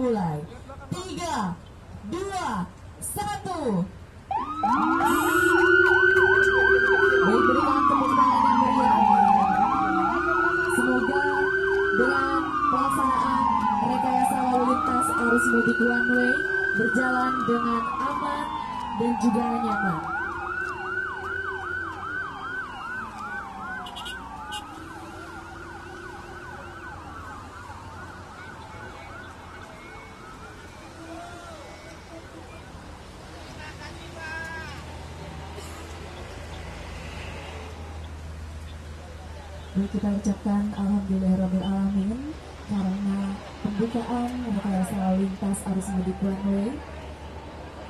dimulai. 3, 2, 1. Baik, berikan tepuk tangan yang meriah. Semoga dengan pelaksanaan rekayasa lalu lintas arus mudik one way berjalan dengan aman dan juga nyaman. Baik, kita ucapkan alhamdulillahirabbil alamin karena pembukaan rekayasa lalu lintas arus mudik one way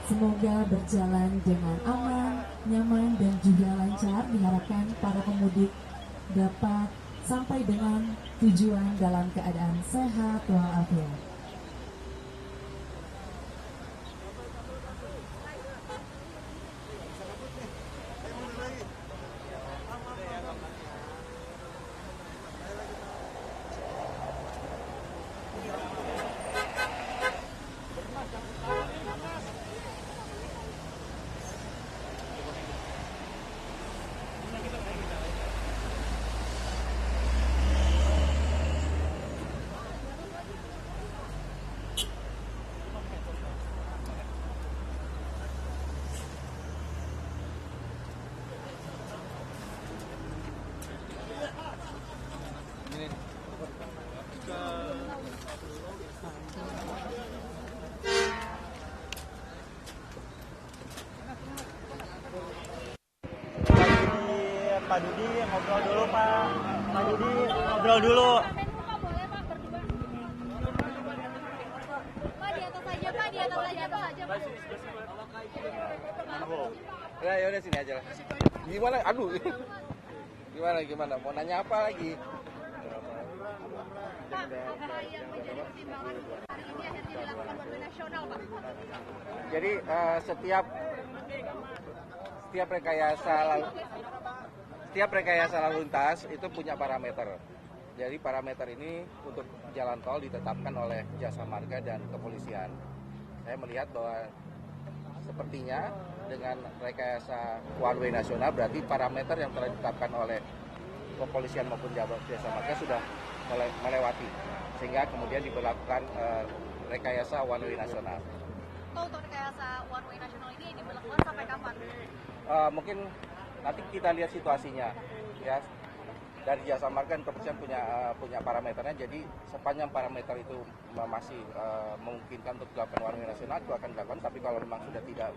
semoga berjalan dengan aman, nyaman dan juga lancar. Diharapkan para pemudik dapat sampai dengan tujuan dalam keadaan sehat walafiat. Pak Dudi ngobrol dulu, Pak. Pak Dudi ngobrol dulu. Boleh Pak berdua. Pak di atas aja Pak, di atas aja Pak. Ya udah sini aja lah. Gimana? Aduh. Gimana? Mau nanya apa lagi? Pak, apa yang menjadi pertimbangan hari ini akhirnya dilakukan one way nasional, Pak? Jadi setiap rekayasa lalu lintas itu punya parameter. Jadi parameter ini untuk jalan tol ditetapkan oleh Jasa Marga dan Kepolisian. Saya melihat bahwa sepertinya dengan rekayasa one way nasional berarti parameter yang telah ditetapkan oleh Kepolisian maupun Jasa Marga sudah melewati, sehingga kemudian diberlakukan rekayasa one way nasional. Untuk rekayasa one way nasional ini diberlakukan sampai kapan? Mungkin nanti kita lihat situasinya, ya. Dari Jasa Marga dan Kepolisian punya parameternya. Jadi sepanjang parameter itu masih memungkinkan untuk dilakukan one way nasional itu akan dilakukan. Tapi kalau memang sudah tidak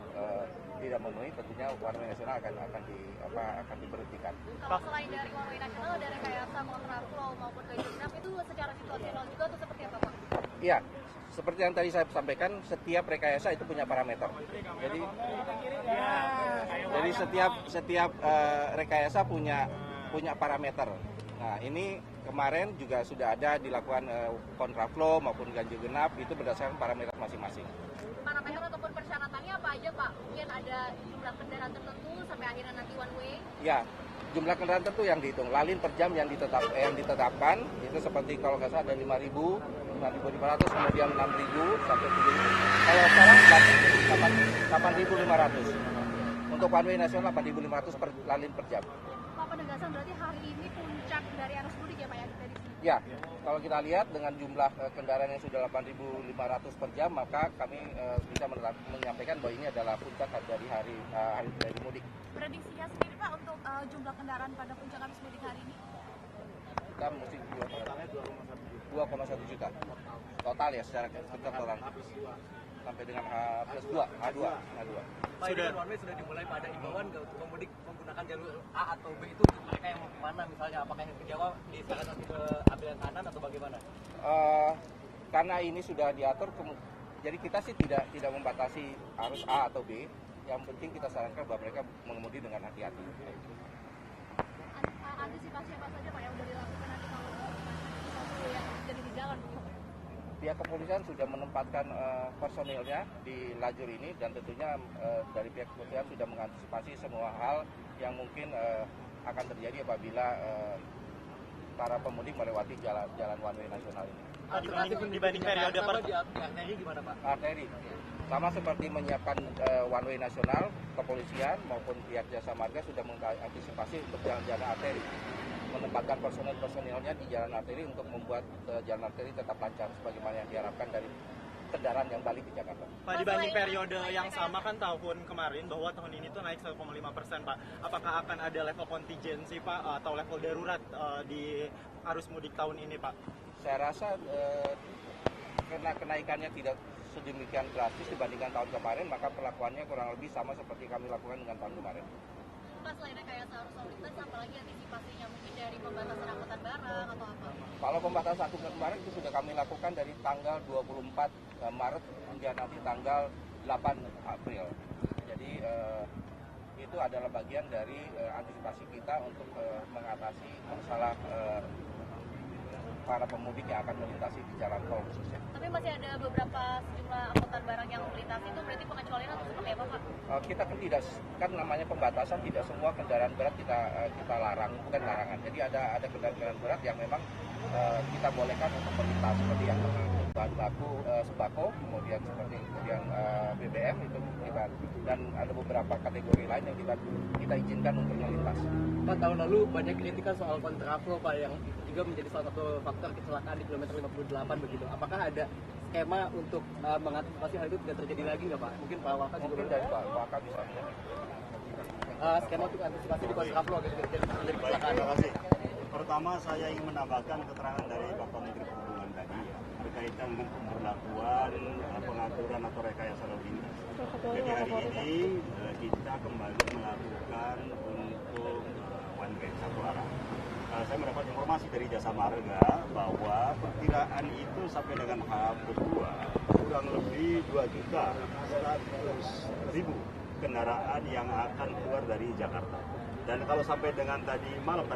memenuhi, tentunya one way nasional akan diberhentikan. Kalau selain dari one way nasional, ada rekayasa kontraflow maupun ganjil genap itu secara situasional juga atau seperti apa, Pak? Iya. Seperti yang tadi saya sampaikan, setiap rekayasa itu punya parameter. Jadi setiap rekayasa punya parameter. Nah, ini kemarin juga sudah ada dilakukan kontraflow maupun ganjil genap, itu berdasarkan parameter masing-masing. Parameter ataupun persyaratannya apa aja, Pak? Mungkin ada jumlah kendaraan tertentu sampai akhirnya nanti one way? Ya, jumlah kendaraan tentu yang dihitung. Lalin per jam yang ditetapkan itu seperti kalau nggak salah ada 5.500, kemudian 6.000 sampai 7.000. Kalau sekarang 8.500. Untuk one way nasional 8.500 per lalin per jam. Pak, penegasan berarti hari ini puncak dari arus mudik ya Pak ya? Dari sini. Ya, kalau kita lihat dengan jumlah kendaraan yang sudah 8.500 per jam, maka kami bisa menyampaikan bahwa ini adalah puncak dari hari mudik. Prediksinya sendiri Pak untuk jumlah kendaraan pada puncak arus mudik hari ini? Kita mesti 2,1 juta total ya, secara keseluruhan sampai dengan H+2. Pak, ini kan one way sudah dimulai pada imbauan nggak untuk pemudik menggunakan jalur A atau B itu mereka yang mau kemana misalnya, apakah yang ke Jawa disarankan ke ambil yang kanan atau bagaimana? Karena ini sudah diatur, jadi kita sih tidak membatasi arus A atau B. Yang penting kita sarankan bahwa mereka mengemudi dengan hati-hati. Antisipasi apa saja Pak yang sudah dilakukan nanti kalau sesuatu yang jadi di jalan? Pihak kepolisian sudah menempatkan personilnya di lajur ini, dan tentunya dari pihak kepolisian sudah mengantisipasi semua hal yang mungkin akan terjadi apabila para pemudik melewati jalan one way nasional ini. dibanding periode Sama di arteri gimana Pak? Arteri sama seperti menyiapkan one way nasional, kepolisian maupun pihak jasa marga sudah mengantisipasi untuk jalan-jalan arteri, menempatkan personil-personilnya di jalan arteri untuk membuat jalan arteri tetap lancar sebagaimana yang diharapkan dari kendaraan yang balik ke Jakarta. Pak, dibanding periode yang sama kan tahun kemarin, bahwa tahun ini tuh naik 1,5%, Pak. Apakah akan ada level kontingensi, Pak, atau level darurat di arus mudik tahun ini, Pak? Saya rasa karena kenaikannya tidak sedemikian drastis dibandingkan tahun kemarin, maka perlakuannya kurang lebih sama seperti kami lakukan dengan tahun kemarin. Pak, selain rekayasa arus lalu lintas, apalagi antisipasinya mungkin dari pembatasan angkutan barang atau apa? Kalau pembatasan angkutan kemarin itu sudah kami lakukan dari tanggal 24 Maret hingga nanti tanggal 8 April. Jadi itu adalah bagian dari antisipasi kita untuk mengatasi masalah para pemudik yang akan melintasi di jalan tol khususnya. Tapi masih ada beberapa sejumlah angkutan barang yang melintasi, itu berarti pengecualian atau seperti apa, Pak? Kita kan tidak, kan namanya pembatasan, tidak semua kendaraan berat kita larang, bukan larangan. Jadi ada kendaraan berat yang memang kita bolehkan untuk melintas, seperti yang mengangkut bahan baku sembako, kemudian BBM itu kita, dan ada beberapa kategori lain yang kita izinkan untuk melintas. Pak, tahun lalu banyak kritikan soal kontraflow Pak, yang juga menjadi salah satu faktor kecelakaan di kilometer 58 begitu. Apakah ada skema untuk mengantisipasi hal itu tidak terjadi lagi nggak Pak? Mungkin Pak Waka juga Mungkin dari Pak Waka bisa skema untuk antisipasi di kontraflow gitu, terjadi kecelakaan. Terima kasih. Pertama saya ingin menambahkan keterangan dari Bapak Menteri Perhubungan tadi ya, berkaitan dengan pemberlakuan pengaturan atau rekayasa lalu lintas. Jadi hari ini kita kembali melakukan untuk one way satu arah. Saya mendapat informasi dari Jasa Marga bahwa perkiraan itu sampai dengan H+2 kurang lebih 2.100.000 kendaraan yang akan keluar dari Jakarta. Dan kalau sampai dengan tadi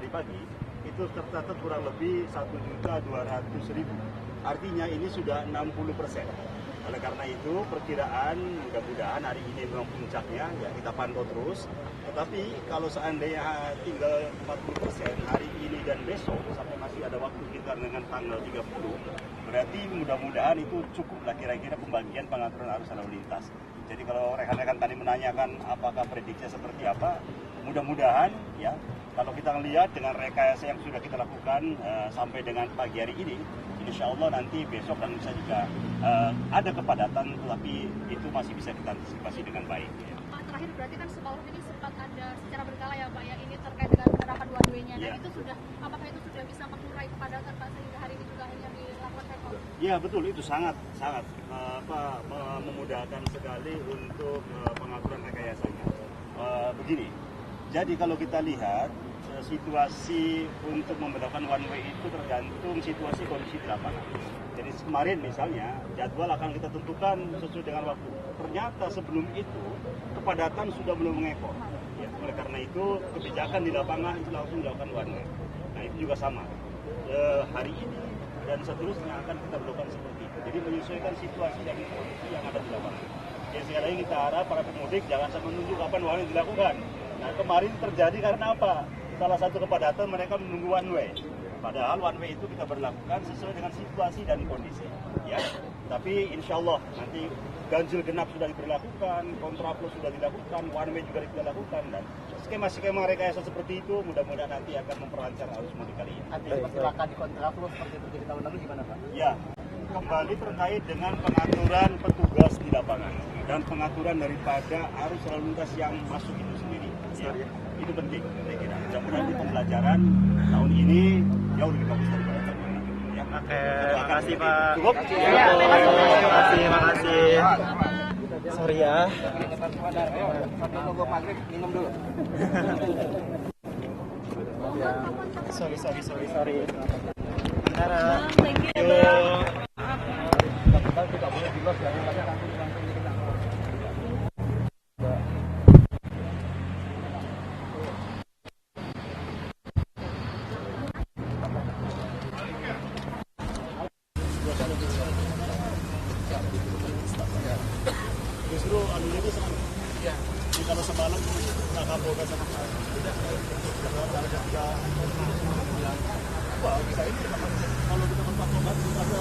pagi itu tercatat kurang lebih 1.200.000. Artinya ini sudah 60%. Oleh karena itu perkiraan mudah-mudahan hari ini memang puncaknya ya kita pantau terus. Tetapi kalau seandainya tinggal 40% hari ini dan besok sampai masih ada waktu kita dengan tanggal 30, berarti mudah-mudahan itu cukuplah kira-kira pembagian pengaturan arus lalu lintas. Jadi kalau rekan-rekan tadi menanyakan apakah prediksinya seperti apa, mudah-mudahan ya kalau kita lihat dengan rekayasa yang sudah kita lakukan sampai dengan pagi hari ini, insya Allah nanti besok dan bisa juga ada kepadatan, tetapi itu masih bisa kita antisipasi dengan baik. Ya. Pak, terakhir berarti kan sekolah ini sempat ada secara berkala ya Pak ya, ini terkait dengan penerapan one way-nya. Dan itu sudah, apakah itu sudah bisa mengurai kepadatan Pak sehingga hari ini juga akhirnya dilakukan rekor? Iya betul, itu sangat memudahkan sekali untuk pengaturan rekayasanya. Begini, jadi kalau kita lihat situasi untuk membedakan one way itu tergantung situasi kondisi di lapangan. Jadi kemarin misalnya jadwal akan kita tentukan sesuai dengan waktu. Ternyata sebelum itu kepadatan sudah belum mengekor. Ya, oleh karena itu kebijakan di lapangan itu langsung dilakukan one way. Nah itu juga sama. Hari ini dan seterusnya akan kita lakukan seperti itu. Jadi menyesuaikan situasi dan kondisi yang ada di lapangan. Jadi sekali lagi kita harap para pemudik jangan sampai menunggu kapan one way dilakukan. Nah kemarin terjadi karena apa? Salah satu kepadatan mereka menunggu one way. Padahal one way itu kita berlakukan sesuai dengan situasi dan kondisi. Ya, tapi insya Allah nanti ganjil genap sudah diberlakukan, kontraflow sudah dilakukan, one way juga kita lakukan, dan skema-skema rekayasa seperti itu mudah-mudahan nanti akan memperlancar arus mudik kali ini. Antisipasi kecelakaan di kontraflow seperti terjadi tahun lalu gimana Pak? Ya, kembali terkait dengan pengaturan petugas di lapangan dan pengaturan daripada arus lalu lintas yang masuk itu sendiri. Ya, itu penting, saya kira. Mudah-mudahan di pembelajaran tahun ini jauh lebih bagus daripada tahun lalu. Ya. Oke, makasih Pak. Cukup? Ya, makasih. Sorry ya. Sampai nunggu maghrib minum dulu. Sorry. Bentar. Thank you Bang. Tidak boleh di los dari banyak langsung ini kita. Justru anunya itu sangat ya. Jadi kalau semalam nggak kapolda sama sekali. Tidak. Wah, bisa ini kalau kita berpatroman kita ada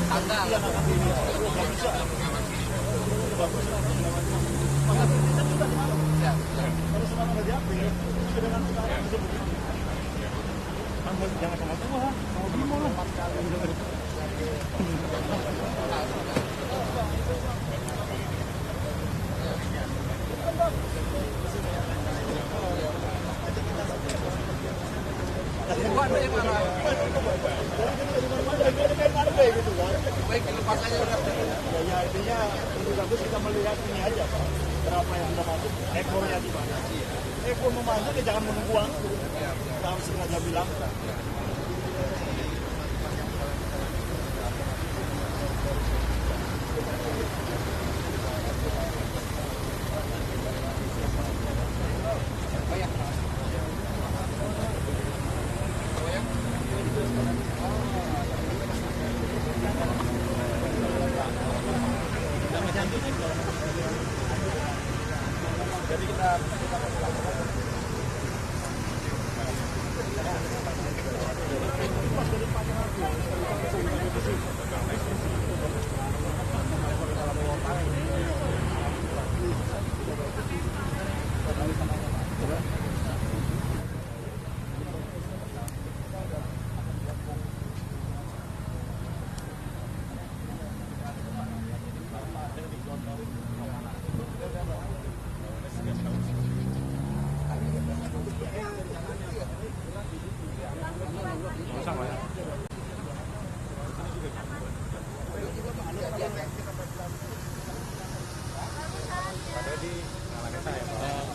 tanggal yang akan ini. Oh, nggak bisa. Itu bagus. Maka kita juga di mana? Kalau sekarang udah diambil, itu dengan sekarang bisa begitu. Jangan sama gua, sama Bimo lah. Ya artinya lebih bagus kita melihat ini aja Pak, berapa yang sudah masuk, ekornya di mana. Ekor mau masuk ya jangan menunggu waktu, kita harus sengaja bilang.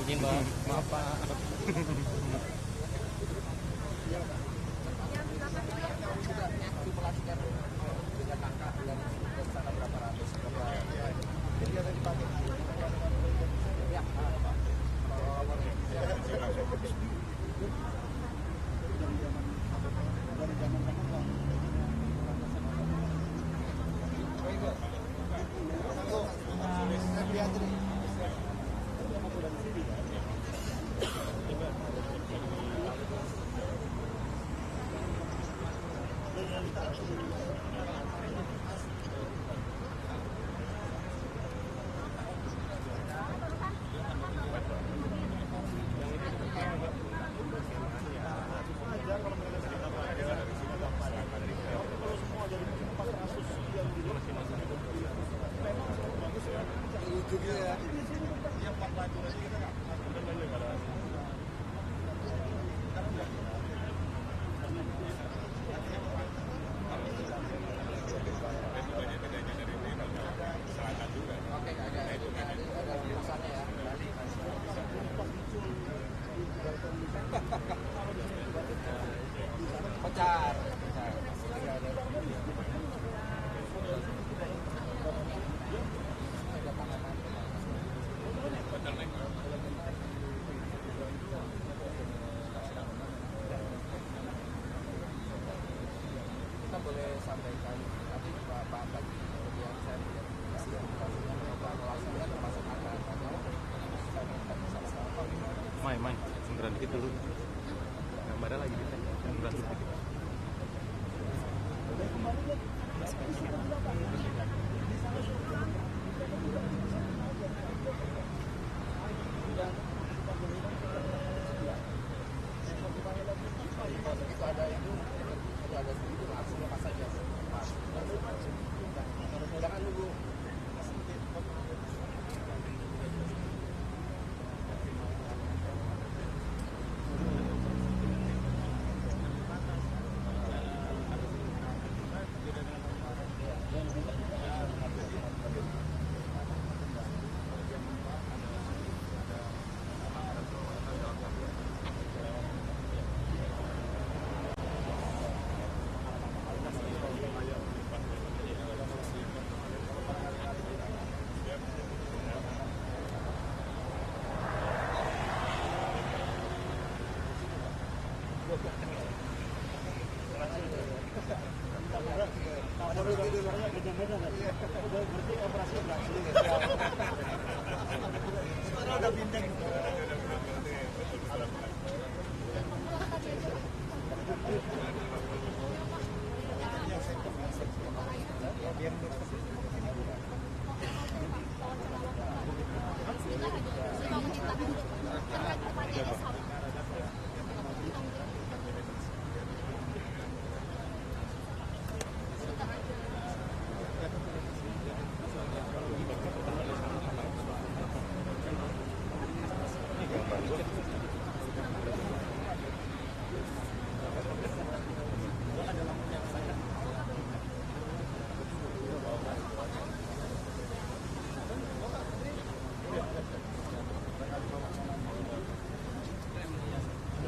Izin Bang, maaf Pak. Mai, singkiran dikit dulu. Gambarnya lagi di tag, singkiran dikit.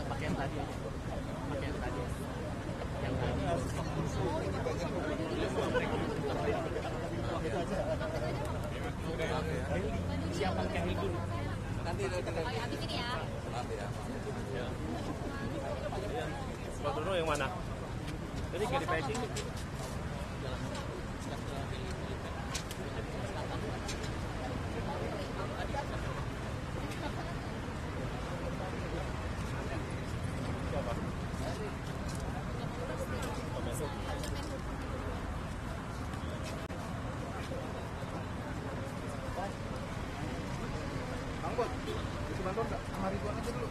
Pakai yang tadi aja. Pakai yang tadi. Yang tadi. Siapa yang itu? Nanti habis ini ya. Pak Bruno yang mana? Jadi kayak di pacing. Bang Bot, bisa bantu nggak? Sama Ridwan aja dulu.